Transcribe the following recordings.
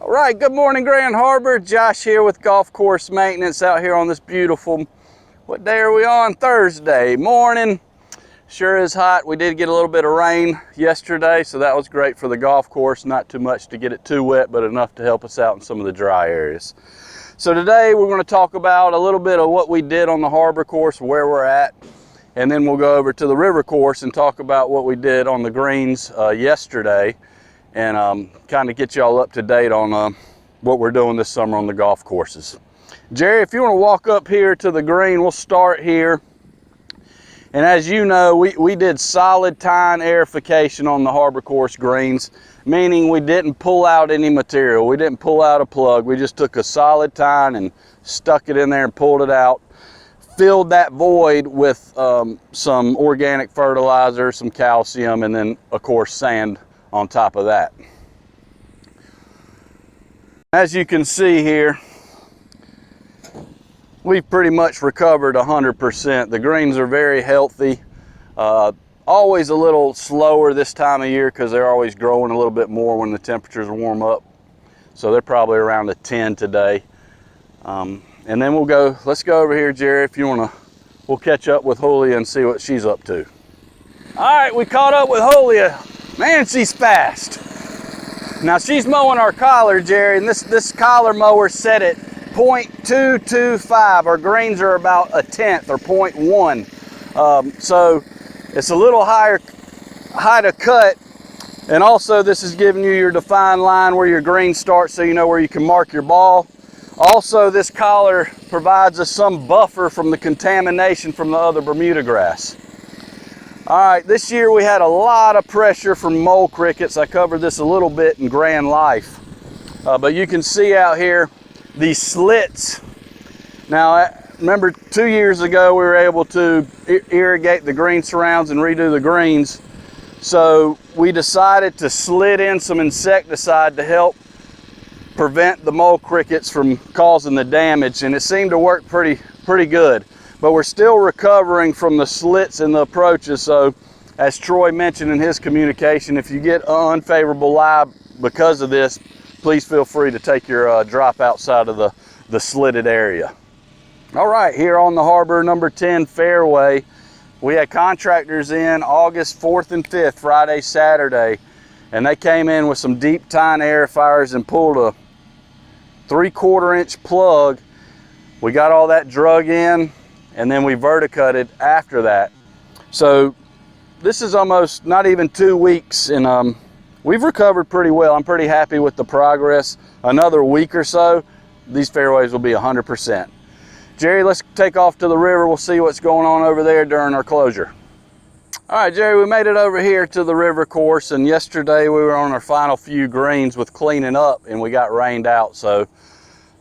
All right, good morning, Grand Harbor. Josh here with Golf Course Maintenance out here on this beautiful, what day are we on? Thursday morning. Sure is hot. We did get a little bit of rain yesterday, so that was great for the golf course. Not too much to get it too wet, but enough to help us out in some of the dry areas. So today we're going to talk about a little bit of what we did on the harbor course, where we're at, and then we'll go over to the river course and talk about what we did on the greens yesterday, and kind of get y'all up to date on what we're doing this summer on the golf courses. Jerry, if you want to walk up here to the green, we'll start here. And as you know, we did solid tine aerification on the harbor course greens, meaning we didn't pull out any material. We didn't pull out a plug. We just took a solid tine and stuck it in there and pulled it out, filled that void with some organic fertilizer, some calcium, and then of course sand on top of that. As you can see here, we've pretty much recovered 100%. The greens are very healthy. Always a little slower this time of year because they're always growing a little bit more when the temperatures warm up. So they're probably around a 10 today. And then let's go over here, Jerry, if you wanna, we'll catch up with Julia and see what she's up to. All right, we caught up with Julia. Man, she's fast. Now she's mowing our collar, Jerry, and this collar mower set at 0.225. Our greens are about a tenth or 0.1. So it's a little high to cut. And also this is giving you your defined line where your green starts, so you know where you can mark your ball. Also, this collar provides us some buffer from the contamination from the other Bermuda grass. All right, this year we had a lot of pressure from mole crickets. I covered this a little bit in Grand Life. But you can see out here these slits. Now, remember 2 years ago we were able to irrigate the green surrounds and redo the greens. So we decided to slit in some insecticide to help prevent the mole crickets from causing the damage, and it seemed to work pretty good. But we're still recovering from the slits in the approaches. So as Troy mentioned in his communication, if you get unfavorable lie because of this, please feel free to take your drop outside of the slitted area. All right, here on the harbor number 10 fairway, we had contractors in August 4th and 5th, Friday, Saturday, and they came in with some deep tine aerifiers and pulled a 3/4 inch plug. We got all that drug in, and then we verticutted after that. So this is almost not even 2 weeks, and we've recovered pretty well. I'm pretty happy with the progress. Another week or so, these fairways will be 100%. Jerry, let's take off to the river. We'll see what's going on over there during our closure. All right, Jerry, we made it over here to the river course, and yesterday we were on our final few greens with cleaning up, and we got rained out. So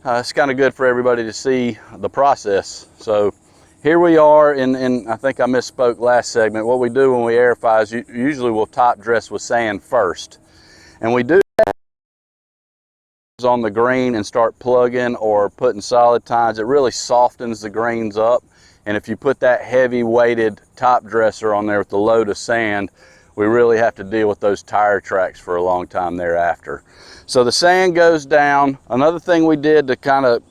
it's kind of good for everybody to see the process. So here we are, and I think I misspoke last segment. What we do when we aerify is usually we'll top dress with sand first. And we do that on the green and start plugging or putting solid tines. It really softens the greens up. And if you put that heavy weighted top dresser on there with the load of sand, we really have to deal with those tire tracks for a long time thereafter. So the sand goes down. Another thing we did to kind of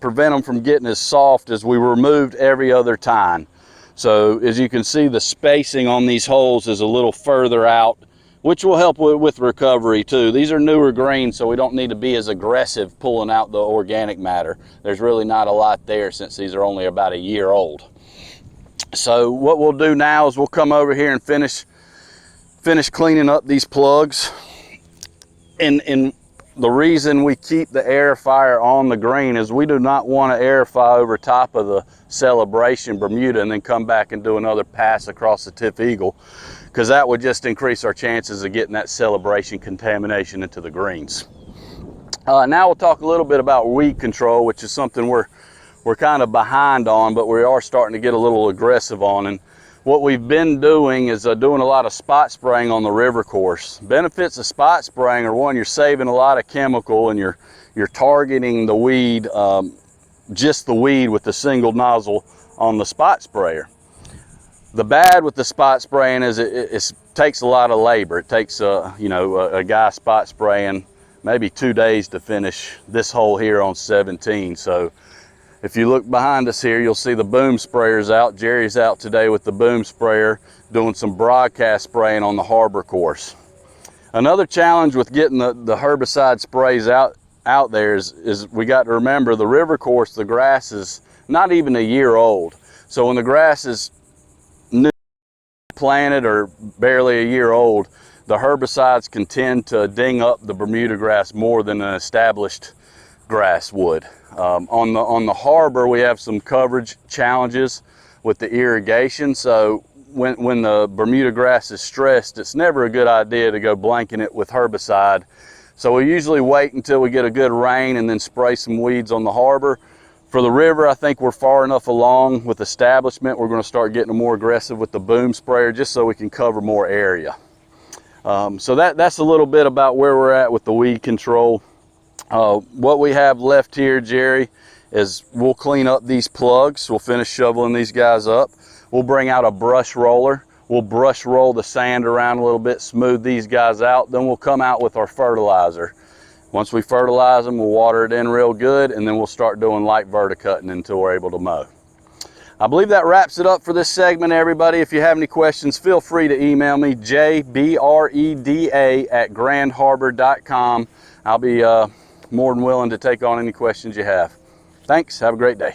prevent them from getting as soft is we removed every other tine. So as you can see, the spacing on these holes is a little further out, which will help with recovery too. These are newer greens, so we don't need to be as aggressive pulling out the organic matter. There's really not a lot there since these are only about a year old. So what we'll do now is we'll come over here and finish cleaning up these plugs. And the reason we keep the aerifier on the green is we do not want to aerify over top of the Celebration Bermuda and then come back and do another pass across the Tip Eagle, because that would just increase our chances of getting that Celebration contamination into the greens. Now we'll talk a little bit about weed control, which is something we're kind of behind on, but we are starting to get a little aggressive on. And what we've been doing is doing a lot of spot spraying on the river course. Benefits of spot spraying are, one, you're saving a lot of chemical and you're targeting the weed, just the weed with the single nozzle on the spot sprayer. The bad with the spot spraying is it takes a lot of labor. It takes a guy spot spraying maybe 2 days to finish this hole here on 17. So if you look behind us here, you'll see the boom sprayers out. Jerry's out today with the boom sprayer doing some broadcast spraying on the harbor course. Another challenge with getting the herbicide sprays out there is we got to remember the river course, the grass is not even a year old. So when the grass is new planted or barely a year old, the herbicides can tend to ding up the Bermuda grass more than an established grass would. On the harbor, we have some coverage challenges with the irrigation. So when the Bermuda grass is stressed, it's never a good idea to go blanking it with herbicide. So we usually wait until we get a good rain and then spray some weeds on the harbor. For the river, I think we're far enough along with establishment. We're going to start getting more aggressive with the boom sprayer just so we can cover more area. So that's a little bit about where we're at with the weed control. What we have left here, Jerry, is we'll clean up these plugs. We'll finish shoveling these guys up. We'll bring out a brush roller. We'll brush roll the sand around a little bit, smooth these guys out. Then we'll come out with our fertilizer. Once we fertilize them, we'll water it in real good, and then we'll start doing light verticutting until we're able to mow. I believe that wraps it up for this segment, everybody. If you have any questions, feel free to email me, jbreda@grandharbor.com. I'll be more than willing to take on any questions you have. Thanks. Have a great day.